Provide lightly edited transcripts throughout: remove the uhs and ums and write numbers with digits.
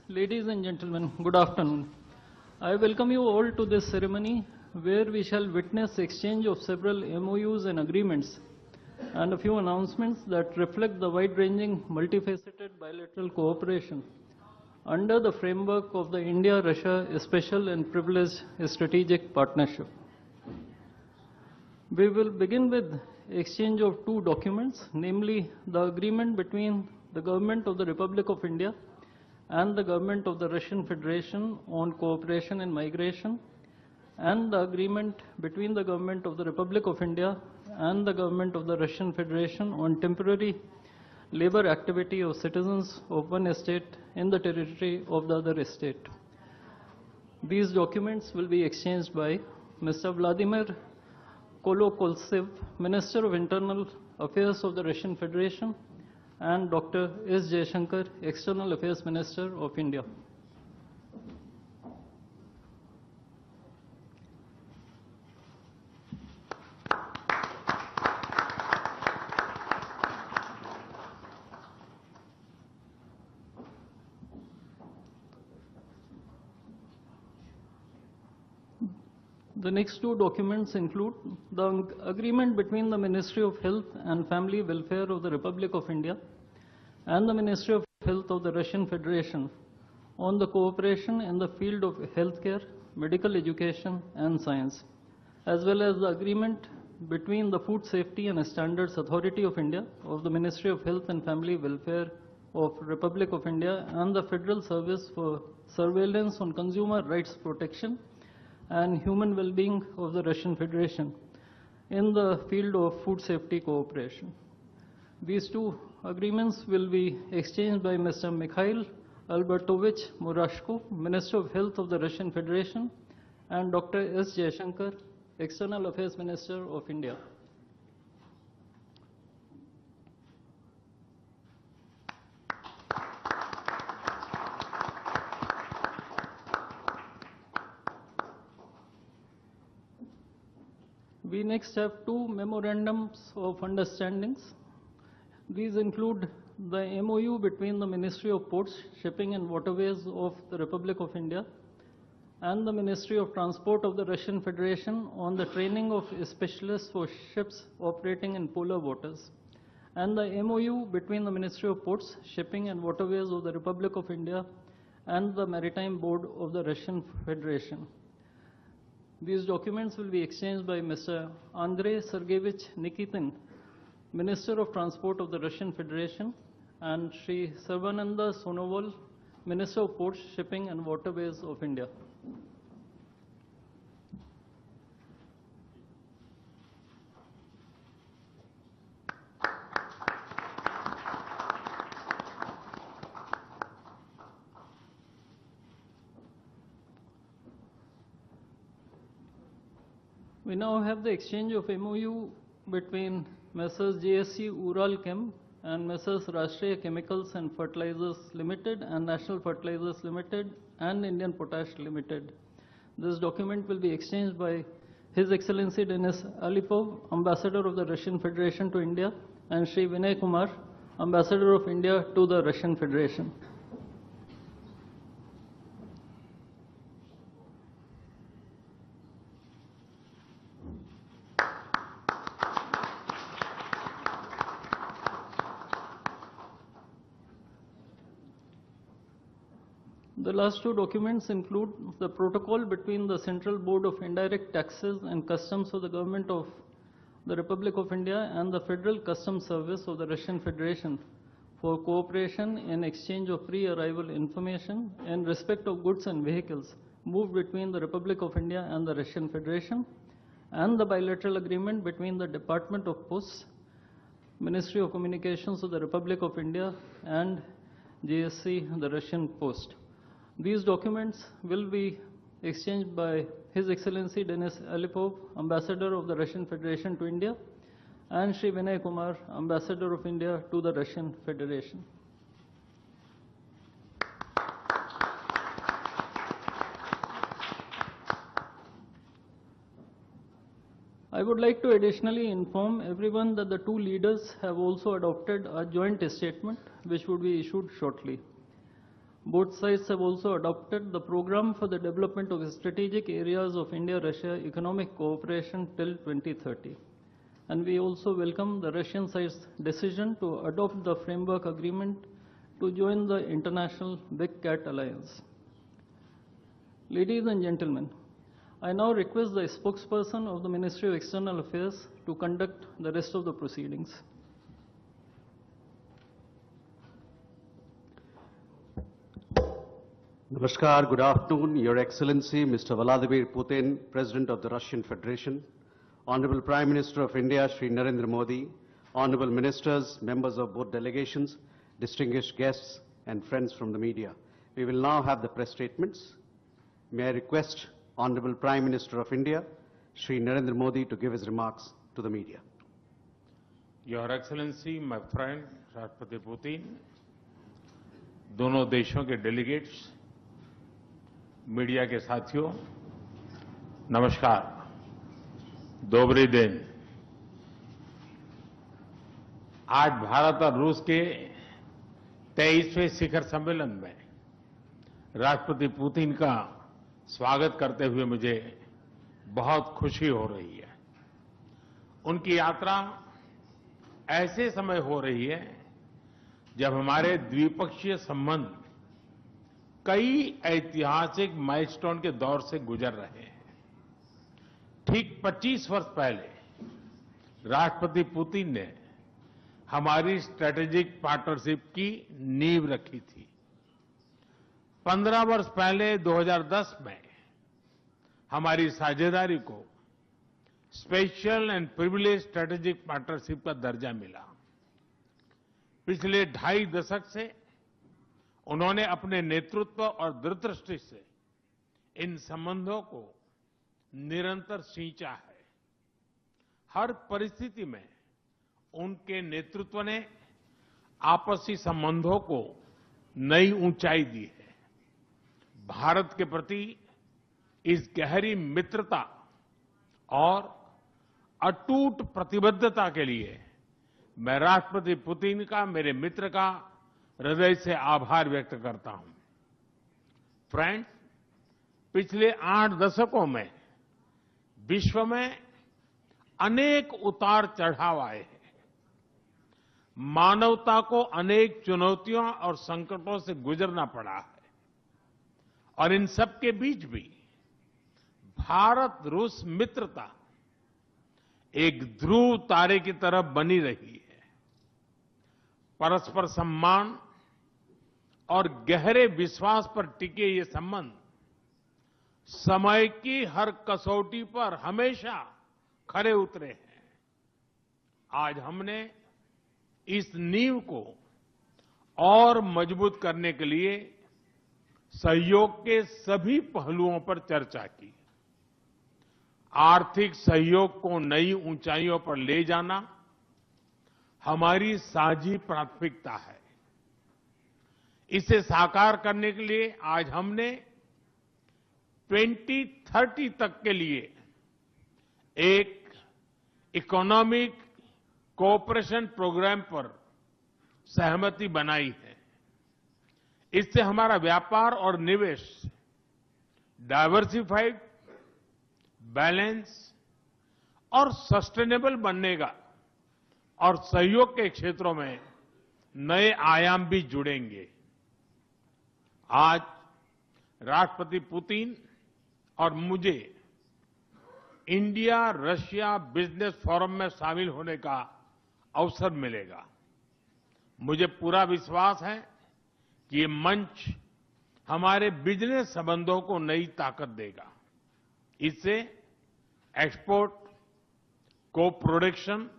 Ladies and gentlemen, good afternoon. I welcome you all to this ceremony where we shall witness exchange of several MOUs and agreements and a few announcements that reflect the wide-ranging, multifaceted bilateral cooperation under the framework of the India-Russia Special and Privileged Strategic Partnership. We will begin with exchange of two documents, namely the agreement between the Government of the Republic of India and the Government of the Russian Federation on cooperation in migration, and the agreement between the Government of the Republic of India and the Government of the Russian Federation on temporary labor activity of citizens of one state in the territory of the other state. These documents will be exchanged by Mr. Vladimir Kolokoltsev, Minister of Internal Affairs of the Russian Federation, and Dr. S. Jaishankar, External Affairs Minister of India. The next two documents include the agreement between the Ministry of Health and Family Welfare of the Republic of India and the Ministry of Health of the Russian Federation on the cooperation in the field of healthcare, medical education and science, as well as the agreement between the Food Safety and Standards Authority of India of the Ministry of Health and Family Welfare of Republic of India and the Federal Service for Surveillance on Consumer Rights Protection and Human Well-being of the Russian Federation in the field of food safety cooperation. These two agreements will be exchanged by Mr. Mikhail Albertovich Murashko, Minister of Health of the Russian Federation, and Dr. S. Jaishankar, External Affairs Minister of India. We next have two memorandums of understandings. These include the MOU between the Ministry of Ports, Shipping and Waterways of the Republic of India and the Ministry of Transport of the Russian Federation on the training of specialists for ships operating in polar waters, and the MOU between the Ministry of Ports, Shipping and Waterways of the Republic of India and the Maritime Board of the Russian Federation. These documents will be exchanged by Mr. Andrei Sergeyevich Nikitin, Minister of Transport of the Russian Federation, and Sri Sarvananda Sonoval, Minister of Ports, Shipping and Waterways of India. We now have the exchange of MOU between Messrs. JSC Ural Chem and Messrs. Rashtriya Chemicals and Fertilizers Limited and National Fertilizers Limited and Indian Potash Limited. This document will be exchanged by His Excellency Denis Alipov, Ambassador of the Russian Federation to India, and Sri Vinay Kumar, Ambassador of India to the Russian Federation. The last two documents include the protocol between the Central Board of Indirect Taxes and Customs of the Government of the Republic of India and the Federal Customs Service of the Russian Federation for cooperation in exchange of pre-arrival information in respect of goods and vehicles moved between the Republic of India and the Russian Federation, and the bilateral agreement between the Department of Posts, Ministry of Communications of the Republic of India and JSC, the Russian Post. These documents will be exchanged by His Excellency Denis Alipov, Ambassador of the Russian Federation to India, and Sri Vinay Kumar, Ambassador of India to the Russian Federation. I would like to additionally inform everyone that the two leaders have also adopted a joint statement which would be issued shortly. Both sides have also adopted the program for the development of strategic areas of India-Russia economic cooperation till 2030. And we also welcome the Russian side's decision to adopt the framework agreement to join the international Big Cat Alliance. Ladies and gentlemen, I now request the spokesperson of the Ministry of External Affairs to conduct the rest of the proceedings. Namaskar, good afternoon, Your Excellency, Mr. Vladimir Putin, President of the Russian Federation, Honorable Prime Minister of India, Shri Narendra Modi, Honorable Ministers, members of both delegations, distinguished guests, and friends from the media. We will now have the press statements. May I request Honorable Prime Minister of India, Shri Narendra Modi, to give his remarks to the media. Your Excellency, my friend, राष्ट्रपति Putin, दोनों देशों के delegates, media के साथियों, नमस्कार, दोबरी दिन। आज भारत और रूस के 23वें शिखर सम्मेलन में राष्ट्रपति पुतिन का स्वागत करते हुए मुझे बहुत खुशी हो रही है। उनकी यात्रा ऐसे समय हो रही है जब हमारे द्विपक्षीय संबंध कई ऐतिहासिक माइलस्टोन के दौर से गुजर रहे हैं। ठीक 25 वर्ष पहले राष्ट्रपति पुतिन ने हमारी स्ट्रेटेजिक पार्टनरशिप की नींव रखी थी। 15 वर्ष पहले 2010 में हमारी साझेदारी को special and privilege strategic partnership का दर्जा मिला। पिछले 2.5 दशक से उन्होंने अपने नेतृत्व और दूरदृष्टि से इन संबंधों को निरंतर सींचा है। हर परिस्थिति में उनके नेतृत्व ने आपसी संबंधों को नई ऊंचाई दी है। भारत के प्रति इस गहरी मित्रता और अटूट प्रतिबद्धता के लिए मैं राष्ट्रपति पुतिन का, मेरे मित्र का हृदय से आभार व्यक्त करता हूं। फ्रेंड्स, पिछले 8 दशकों में विश्व में अनेक उतार चढ़ाव आए हैं। मानवता को अनेक चुनौतियों और संकटों से गुजरना पड़ा है और इन सब के बीच भी भारत रूस मित्रता एक ध्रुव तारे की तरह बनी रही है। परस्पर सम्मान और गहरे विश्वास पर टिके ये संबंध समय की हर कसौटी पर हमेशा खरे उतरे हैं। आज हमने इस नींव को और मजबूत करने के लिए सहयोग के सभी पहलुओं पर चर्चा की। आर्थिक सहयोग को नई ऊंचाइयों पर ले जाना हमारी साझी प्राथमिकता है। इसे साकार करने के लिए आज हमने 2030 तक के लिए एक इकोनॉमिक कोऑपरेशन प्रोग्राम पर सहमति बनाई है। इससे हमारा व्यापार और निवेश डाइवर्सिफाइड, बैलेंस और सस्टेनेबल बनेगा और सहयोग के क्षेत्रों में नए आयाम भी जुड़ेंगे। आज राष्ट्रपति पुतिन और मुझे इंडिया रशिया बिजनेस फोरम में शामिल होने का अवसर मिलेगा। मुझे पूरा विश्वास है कि ये मंच हमारे बिजनेस संबंधों को नई ताकत देगा। इससे एक्सपोर्ट, को प्रोडक्शन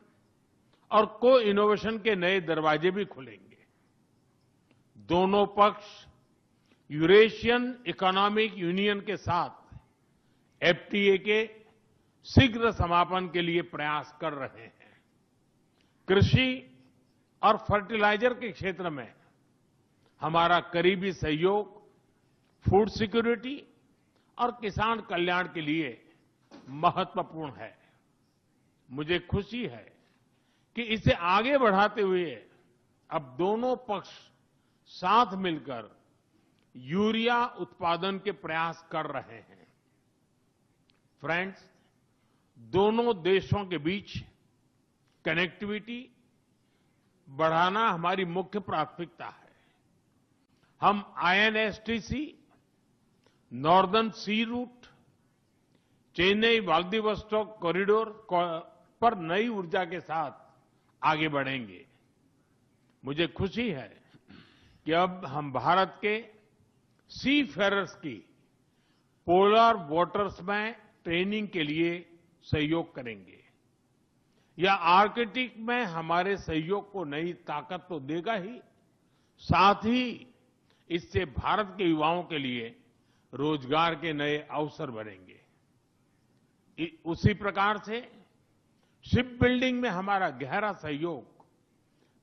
और को इनोवेशन के नए दरवाजे भी खुलेंगे। दोनों पक्ष यूरेशियन इकोनॉमिक यूनियन के साथ एफटीए के शीघ्र समापन के लिए प्रयास कर रहे हैं। कृषि और फर्टिलाइजर के क्षेत्र में हमारा करीबी सहयोग फूड सिक्योरिटी और किसान कल्याण के लिए महत्वपूर्ण है। मुझे खुशी है कि इसे आगे बढ़ाते हुए अब दोनों पक्ष साथ मिलकर यूरिया उत्पादन के प्रयास कर रहे हैं। फ्रेंड्स, दोनों देशों के बीच कनेक्टिविटी बढ़ाना हमारी मुख्य प्राथमिकता है। हम आईएनएच नॉर्दर्न सी रूट, चेन्नई व्लादिवोस्टोक कॉरिडोर पर नई ऊर्जा के साथ आगे बढ़ेंगे। मुझे खुशी है कि अब हम भारत के सी फेरर्स की पोलर वाटर्स में ट्रेनिंग के लिए सहयोग करेंगे। यह आर्कटिक में हमारे सहयोग को नई ताकत तो देगा ही, साथ ही इससे भारत के युवाओं के लिए रोजगार के नए अवसर बनेंगे। उसी प्रकार से शिप बिल्डिंग में हमारा गहरा सहयोग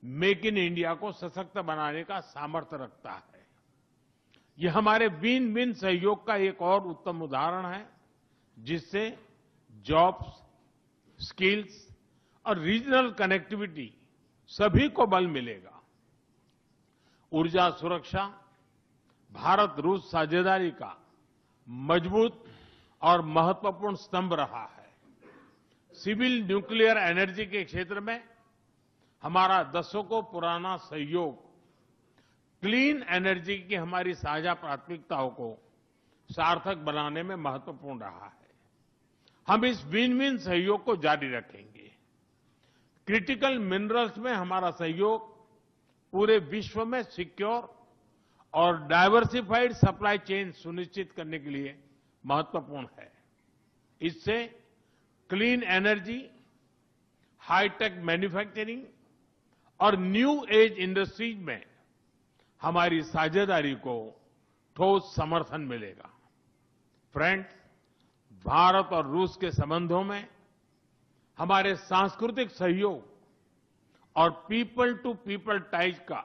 मेक इन इंडिया को सशक्त बनाने का सामर्थ्य रखता है। यह हमारे विन विन सहयोग का एक और उत्तम उदाहरण है, जिससे जॉब्स, स्किल्स और रीजनल कनेक्टिविटी सभी को बल मिलेगा। ऊर्जा सुरक्षा भारत रूस साझेदारी का मजबूत और महत्वपूर्ण स्तंभ रहा है। सिविल न्यूक्लियर एनर्जी के क्षेत्र में हमारा दशकों पुराना सहयोग क्लीन एनर्जी की हमारी साझा प्राथमिकताओं को सार्थक बनाने में महत्वपूर्ण रहा है। हम इस विन विन सहयोग को जारी रखेंगे। क्रिटिकल मिनरल्स में हमारा सहयोग पूरे विश्व में सिक्योर और डाइवर्सिफाइड सप्लाई चेन सुनिश्चित करने के लिए महत्वपूर्ण है। इससे क्लीन एनर्जी, हाईटेक मैन्युफैक्चरिंग और न्यू एज इंडस्ट्रीज में हमारी साझेदारी को ठोस समर्थन मिलेगा। फ्रेंड्स, भारत और रूस के संबंधों में हमारे सांस्कृतिक सहयोग और पीपल टू पीपल टाइज का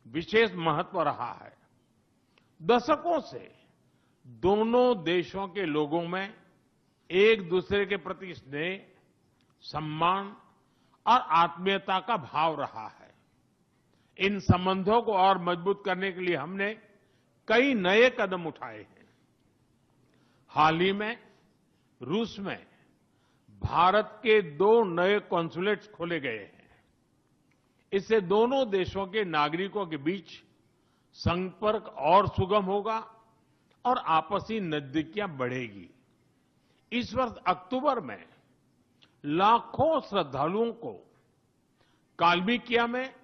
विशेष महत्व रहा है। दशकों से दोनों देशों के लोगों में एक दूसरे के प्रति स्नेह, सम्मान और आत्मीयता का भाव रहा है। इन संबंधों को और मजबूत करने के लिए हमने कई नए कदम उठाए हैं। हाल ही में रूस में भारत के 2 नए कॉन्सुलेट्स खोले गए हैं। इससे दोनों देशों के नागरिकों के बीच संपर्क और सुगम होगा और आपसी नजदीकियां बढ़ेगी। इस वर्ष अक्टूबर में लाखों श्रद्धालुओं को काल्मिकिया में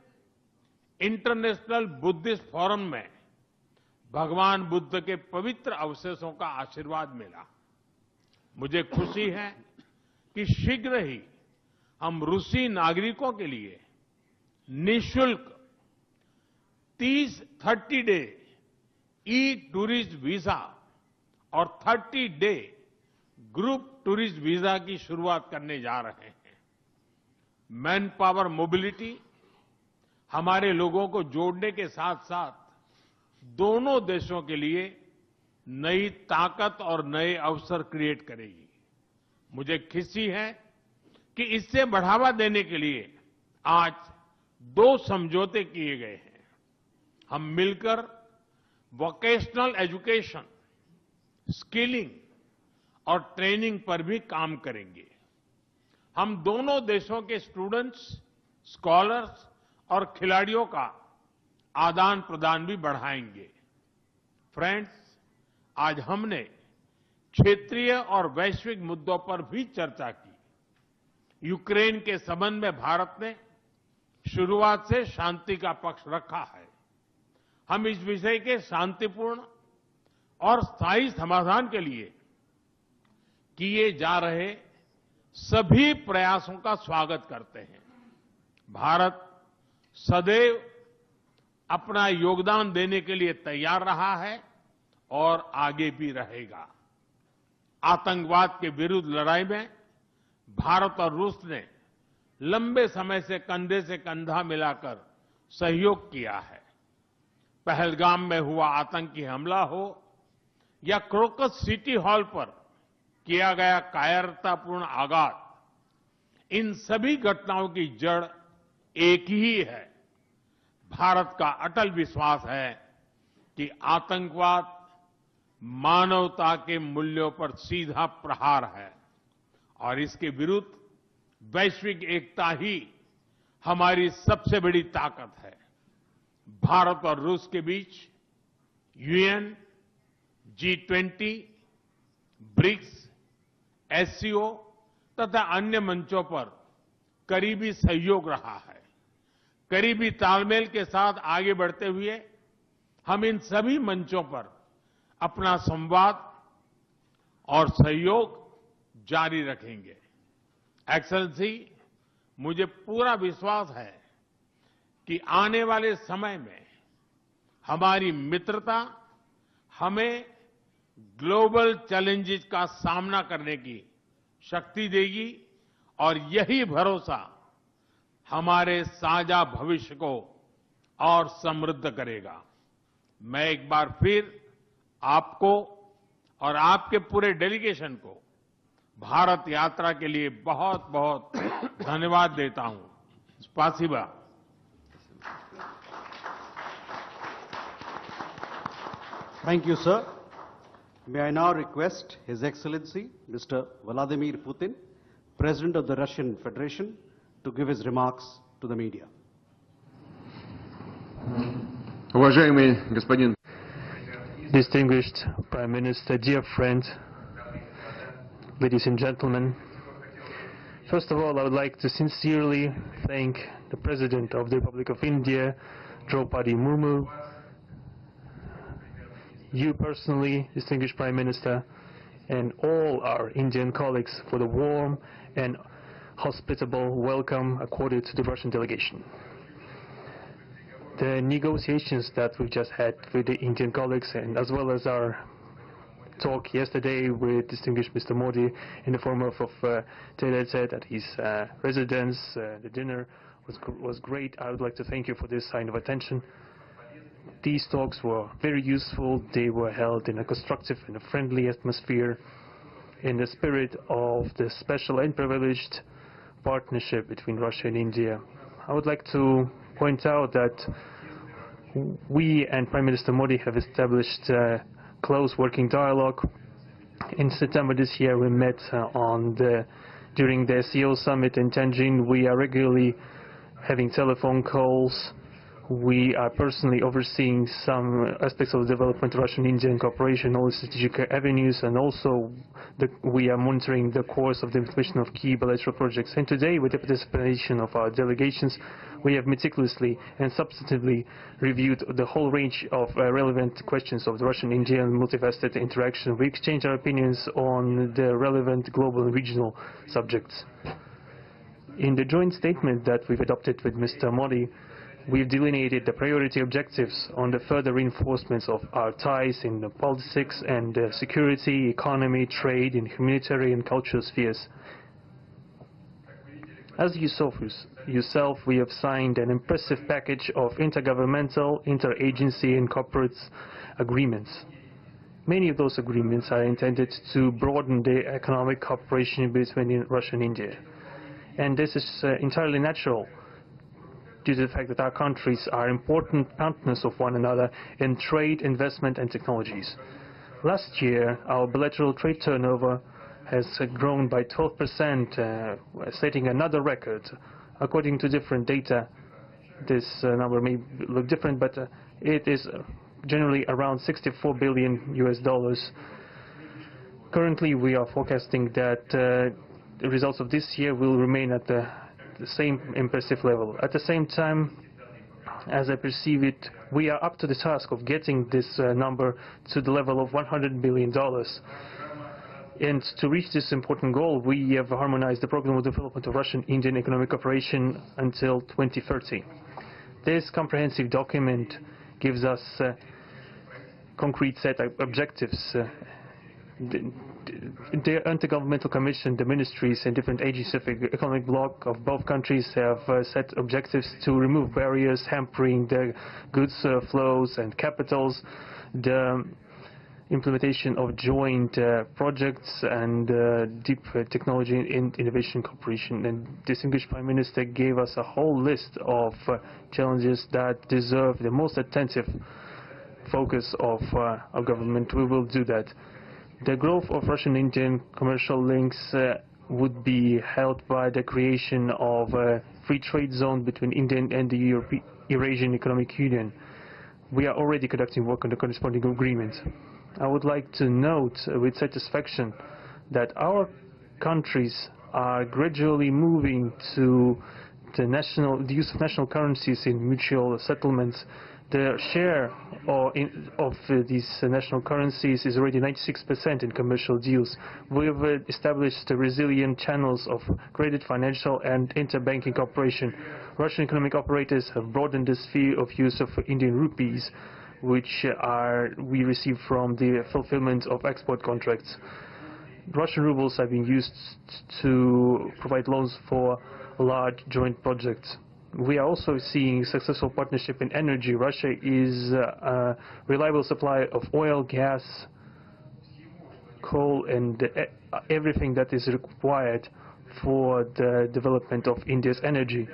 इंटरनेशनल बुद्धिस्ट फोरम में भगवान बुद्ध के पवित्र अवशेषों का आशीर्वाद मिला। मुझे खुशी है कि शीघ्र ही हम रूसी नागरिकों के लिए निःशुल्क 30 डे ई टूरिस्ट वीजा और 30 डे ग्रुप टूरिस्ट वीजा की शुरुआत करने जा रहे हैं। मैन पावर मोबिलिटी हमारे लोगों को जोड़ने के साथ साथ दोनों देशों के लिए नई ताकत और नए अवसर क्रिएट करेगी। मुझे खुशी है कि इससे बढ़ावा देने के लिए आज 2 समझौते किए गए हैं। हम मिलकर वोकेशनल एजुकेशन, स्किलिंग और ट्रेनिंग पर भी काम करेंगे। हम दोनों देशों के स्टूडेंट्स, स्कॉलर्स और खिलाड़ियों का आदान प्रदान भी बढ़ाएंगे। फ्रेंड्स, आज हमने क्षेत्रीय और वैश्विक मुद्दों पर भी चर्चा की। यूक्रेन के संबंध में भारत ने शुरुआत से शांति का पक्ष रखा है। हम इस विषय के शांतिपूर्ण और स्थायी समाधान के लिए किए जा रहे सभी प्रयासों का स्वागत करते हैं। भारत सदैव अपना योगदान देने के लिए तैयार रहा है और आगे भी रहेगा। आतंकवाद के विरुद्ध लड़ाई में भारत और रूस ने लंबे समय से कंधा मिलाकर सहयोग किया है। पहलगाम में हुआ आतंकी हमला हो या क्रोकस सिटी हॉल पर किया गया कायरतापूर्ण आघात, इन सभी घटनाओं की जड़ एक ही है। भारत का अटल विश्वास है कि आतंकवाद मानवता के मूल्यों पर सीधा प्रहार है और इसके विरुद्ध वैश्विक एकता ही हमारी सबसे बड़ी ताकत है। भारत और रूस के बीच यूएन, G20, ब्रिक्स, एससीओ तथा अन्य मंचों पर करीबी सहयोग रहा है। करीबी तालमेल के साथ आगे बढ़ते हुए हम इन सभी मंचों पर अपना संवाद और सहयोग जारी रखेंगे। एक्सेलेंसी, मुझे पूरा विश्वास है कि आने वाले समय में हमारी मित्रता हमें ग्लोबल चैलेंजेस का सामना करने की शक्ति देगी और यही भरोसा हमारे साझा भविष्य को और समृद्ध करेगा। मैं एक बार फिर आपको और आपके पूरे डेलीगेशन को भारत यात्रा के लिए बहुत बहुत धन्यवाद देता हूं। स्पासिबा। Thank you, sir. May I now request His Excellency, Mr. Vladimir Putin, President of the Russian Federation, to give his remarks to the media. Уважаемый господин Distinguished Prime Minister, dear friend, ladies and gentlemen, first of all, I would like to sincerely thank the President of the Republic of India, Draupadi Murmu, you personally, distinguished Prime Minister, and all our Indian colleagues for the warm and hospitable welcome accorded to the Russian delegation. The negotiations that we've just had with the Indian colleagues, and as well as our talk yesterday with distinguished Mr. Modi in the form of tete-a-tete at his residence, the dinner was great. I would like to thank you for this sign of attention. These talks were very useful. They were held in a constructive and a friendly atmosphere in the spirit of the special and privileged partnership between Russia and India. I would like to point out that we and Prime Minister Modi have established close working dialogue. In September this year, we met during the SEO summit in Tianjin. We are regularly having telephone calls. We are personally overseeing some aspects of the development of Russian-Indian cooperation, all strategic avenues, and also we are monitoring the course of the implementation of key bilateral projects. And today, with the participation of our delegations, we have meticulously and substantively reviewed the whole range of relevant questions of the Russian-Indian multifaceted interaction. We exchange our opinions on the relevant global and regional subjects. In the joint statement that we've adopted with Mr. Modi, we've delineated the priority objectives on the further reinforcements of our ties in the politics and security, economy, trade, and humanitarian and cultural spheres. As you saw yourself, we have signed an impressive package of intergovernmental, interagency, and corporate agreements. Many of those agreements are intended to broaden the economic cooperation between Russia and India. And this is entirely natural, due to the fact that our countries are important partners of one another in trade, investment, and technologies. Last year, our bilateral trade turnover has grown by 12%, setting another record. According to different data, this number may look different, but it is generally around $64 billion US. Currently, we are forecasting that the results of this year will remain at the same impressive level. At the same time, as I perceive it, we are up to the task of getting this number to the level of $100 billion. And to reach this important goal, we have harmonized the program of development of Russian-Indian economic cooperation until 2030. This comprehensive document gives us a concrete set of objectives. The Intergovernmental Commission, the ministries and different agencies of the economic bloc of both countries have set objectives to remove barriers hampering the goods flows and capitals, the implementation of joint projects and deep technology and innovation cooperation. And distinguished Prime Minister gave us a whole list of challenges that deserve the most attentive focus of our government, we will do that. The growth of Russian-Indian commercial links would be helped by the creation of a free trade zone between India and the Eurasian Economic Union. We are already conducting work on the corresponding agreement. I would like to note with satisfaction that our countries are gradually moving to the use of national currencies in mutual settlements. The share of these national currencies is already 96% in commercial deals. We have established resilient channels of credit, financial and interbanking cooperation. Russian economic operators have broadened the sphere of use of Indian rupees, which we receive from the fulfillment of export contracts. Russian rubles have been used to provide loans for large joint projects. We are also seeing successful partnership in energy. Russia is a reliable supplier of oil, gas, coal and everything that is required for the development of India's energy.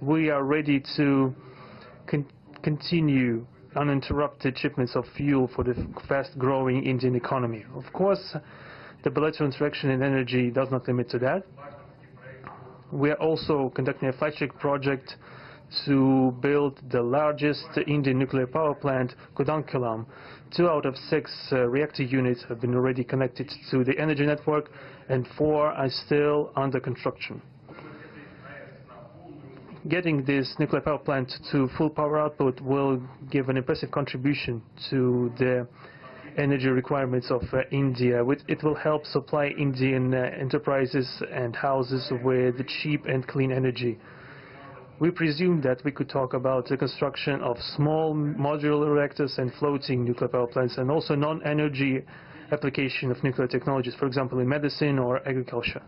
We are ready to continue uninterrupted shipments of fuel for the fast-growing Indian economy. Of course, the bilateral interaction in energy does not limit to that. We are also conducting a flagship project to build the largest Indian nuclear power plant, Kudankulam. 2 out of 6 reactor units have been already connected to the energy network and 4 are still under construction. Getting this nuclear power plant to full power output will give an impressive contribution to the energy requirements of India. It will help supply Indian enterprises and houses with cheap and clean energy. We presume that we could talk about the construction of small modular reactors and floating nuclear power plants, and also non-energy application of nuclear technologies, for example in medicine or agriculture.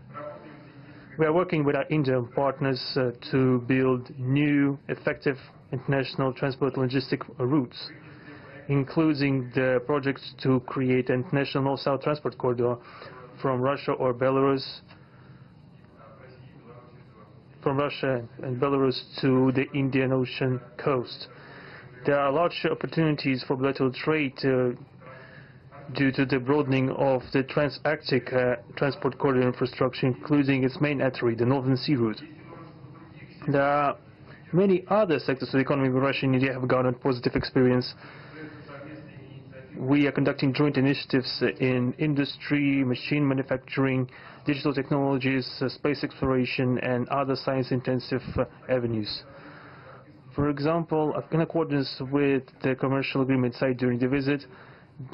We are working with our Indian partners to build new, effective international transport logistic routes, including the projects to create an international north-south transport corridor from Russia and Belarus to the Indian Ocean coast. There are large opportunities for bilateral trade due to the broadening of the Trans-Arctic transport corridor infrastructure, including its main artery, the Northern Sea Route. There are many other sectors of the economy where Russia and India have garnered positive experience. We are conducting joint initiatives in industry, machine manufacturing, digital technologies, space exploration, and other science-intensive avenues. For example, in accordance with the commercial agreement signed during the visit,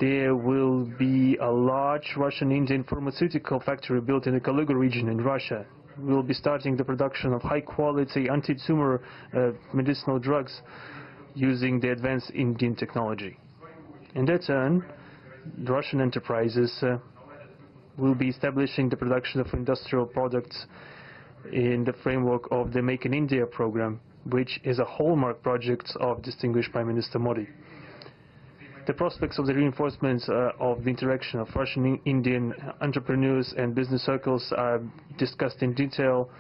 there will be a large Russian-Indian pharmaceutical factory built in the Kaluga region in Russia. We will be starting the production of high-quality anti-tumor medicinal drugs using the advanced Indian technology. In their turn, the Russian enterprises will be establishing the production of industrial products in the framework of the Make in India program, which is a hallmark project of distinguished Prime Minister Modi. The prospects of the reinforcement of the interaction of Russian-Indian entrepreneurs and business circles are discussed in detail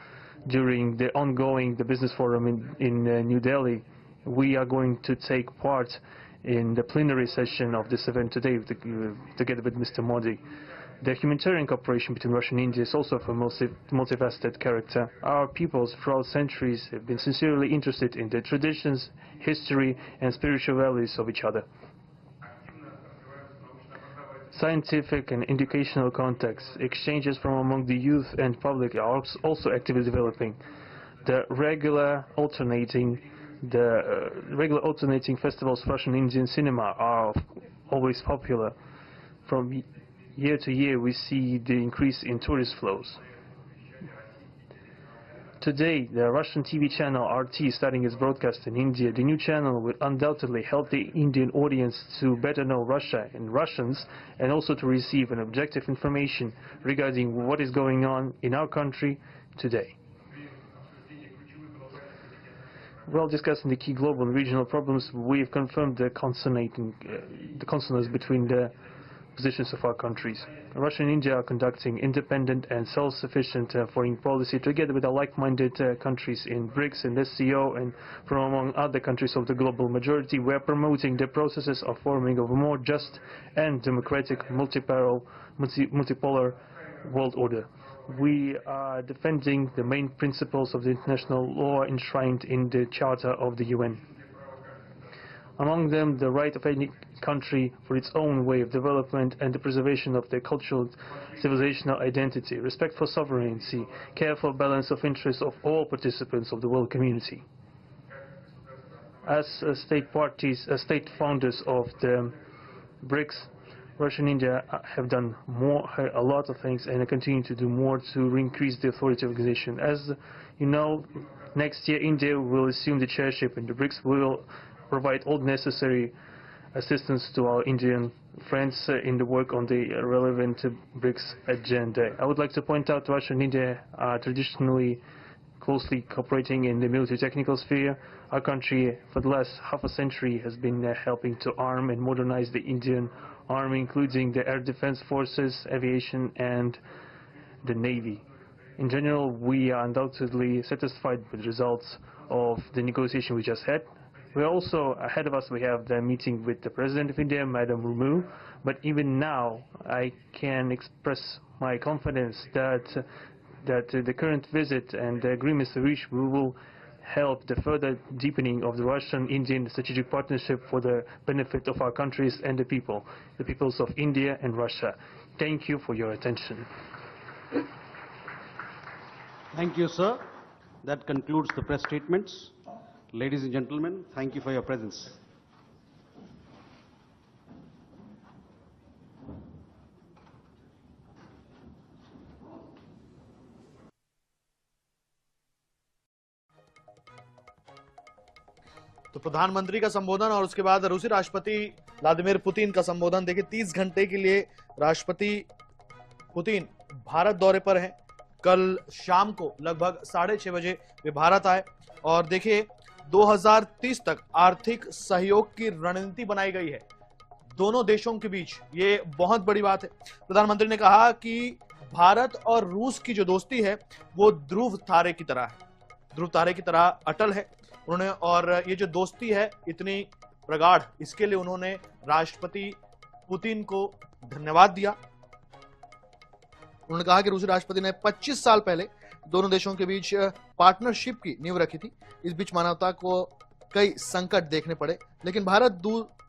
during the ongoing Business Forum in New Delhi. We are going to take part in the plenary session of this event today together with Mr. Modi. The humanitarian cooperation between Russia and India is also of a multifaceted character. Our peoples throughout centuries have been sincerely interested in the traditions, history and spiritual values of each other. Scientific and educational contacts, exchanges from among the youth and public are also actively developing. The regular alternating festivals of Russian Indian cinema are always popular. From year to year we see the increase in tourist flows. Today, the Russian TV channel RT is starting its broadcast in India. The new channel will undoubtedly help the Indian audience to better know Russia and Russians, and also to receive an objective information regarding what is going on in our country today. While discussing the key global and regional problems, we have confirmed the consonance between the positions of our countries. Russia and India are conducting independent and self-sufficient foreign policy together with our like-minded countries in BRICS and SCO, and from among other countries of the global majority. We are promoting the processes of forming of a more just and democratic multipolar world order. We are defending the main principles of the international law enshrined in the Charter of the UN. Among them, the right of any country for its own way of development and the preservation of their cultural civilizational identity, respect for sovereignty, careful balance of interests of all participants of the world community. As state founders of the BRICS, Russia and India have done a lot of things and continue to do more to increase the authority of the organization. As you know, next year India will assume the chairship in the BRICS. We will provide all necessary assistance to our Indian friends in the work on the relevant BRICS agenda. I would like to point out Russia and India are traditionally closely cooperating in the military technical sphere. Our country for the last half a century has been helping to arm and modernize the Indian Army, including the air defense forces, aviation and the Navy. In general, we are undoubtedly satisfied with the results of the negotiation we just had. We are also, ahead of us, we have the meeting with the President of India, Madam Murmu, but even now I can express my confidence that the current visit and the agreements reached will help the further deepening of the Russian-Indian strategic partnership for the benefit of our countries and the peoples of India and Russia. Thank you for your attention. Thank you, sir. That concludes the press statements. Ladies and gentlemen, thank you for your presence. तो प्रधानमंत्री का संबोधन और उसके बाद रूसी राष्ट्रपति Vladimir Putin का संबोधन। देखिए 30 घंटे के लिए राष्ट्रपति पुतिन भारत दौरे पर हैं। कल शाम को लगभग 6:30 बजे वे भारत आए और देखिए 2030 तक आर्थिक सहयोग की रणनीति बनाई गई है दोनों देशों के बीच। ये बहुत बड़ी बात है। प्रधानमंत्री ने कहा कि भारत और रूस की जो दोस्ती है वो ध्रुव तारे की तरह है, ध्रुव तारे की तरह अटल है उन्होंने, और ये जो दोस्ती है इतनी प्रगाढ़, इसके लिए उन्होंने राष्ट्रपति पुतिन को धन्यवाद दिया। उन्होंने कहा कि रूसी राष्ट्रपति ने 25 साल पहले दोनों देशों के बीच पार्टनरशिप की नींव रखी थी। इस बीच मानवता को कई संकट देखने पड़े, लेकिन भारत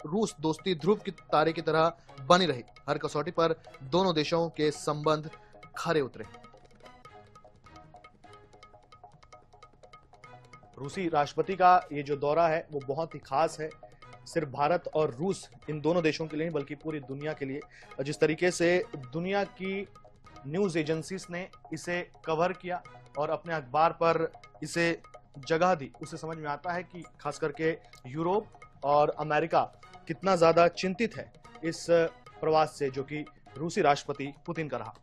रूस दोस्ती ध्रुव की तारे की तरह बनी रही। हर कसौटी पर दोनों देशों के संबंध खरे उतरे। रूसी राष्ट्रपति का ये जो दौरा है वो बहुत ही खास है, सिर्फ भारत और रूस इन दोनों देशों के लिए नहीं बल्कि पूरी दुनिया के लिए। और जिस तरीके से दुनिया की न्यूज एजेंसीज ने इसे कवर किया और अपने अखबार पर इसे जगह दी, उससे समझ में आता है कि खास करके यूरोप और अमेरिका कितना ज्यादा चिंतित है इस प्रवास से जो कि रूसी राष्ट्रपति पुतिन का रहा।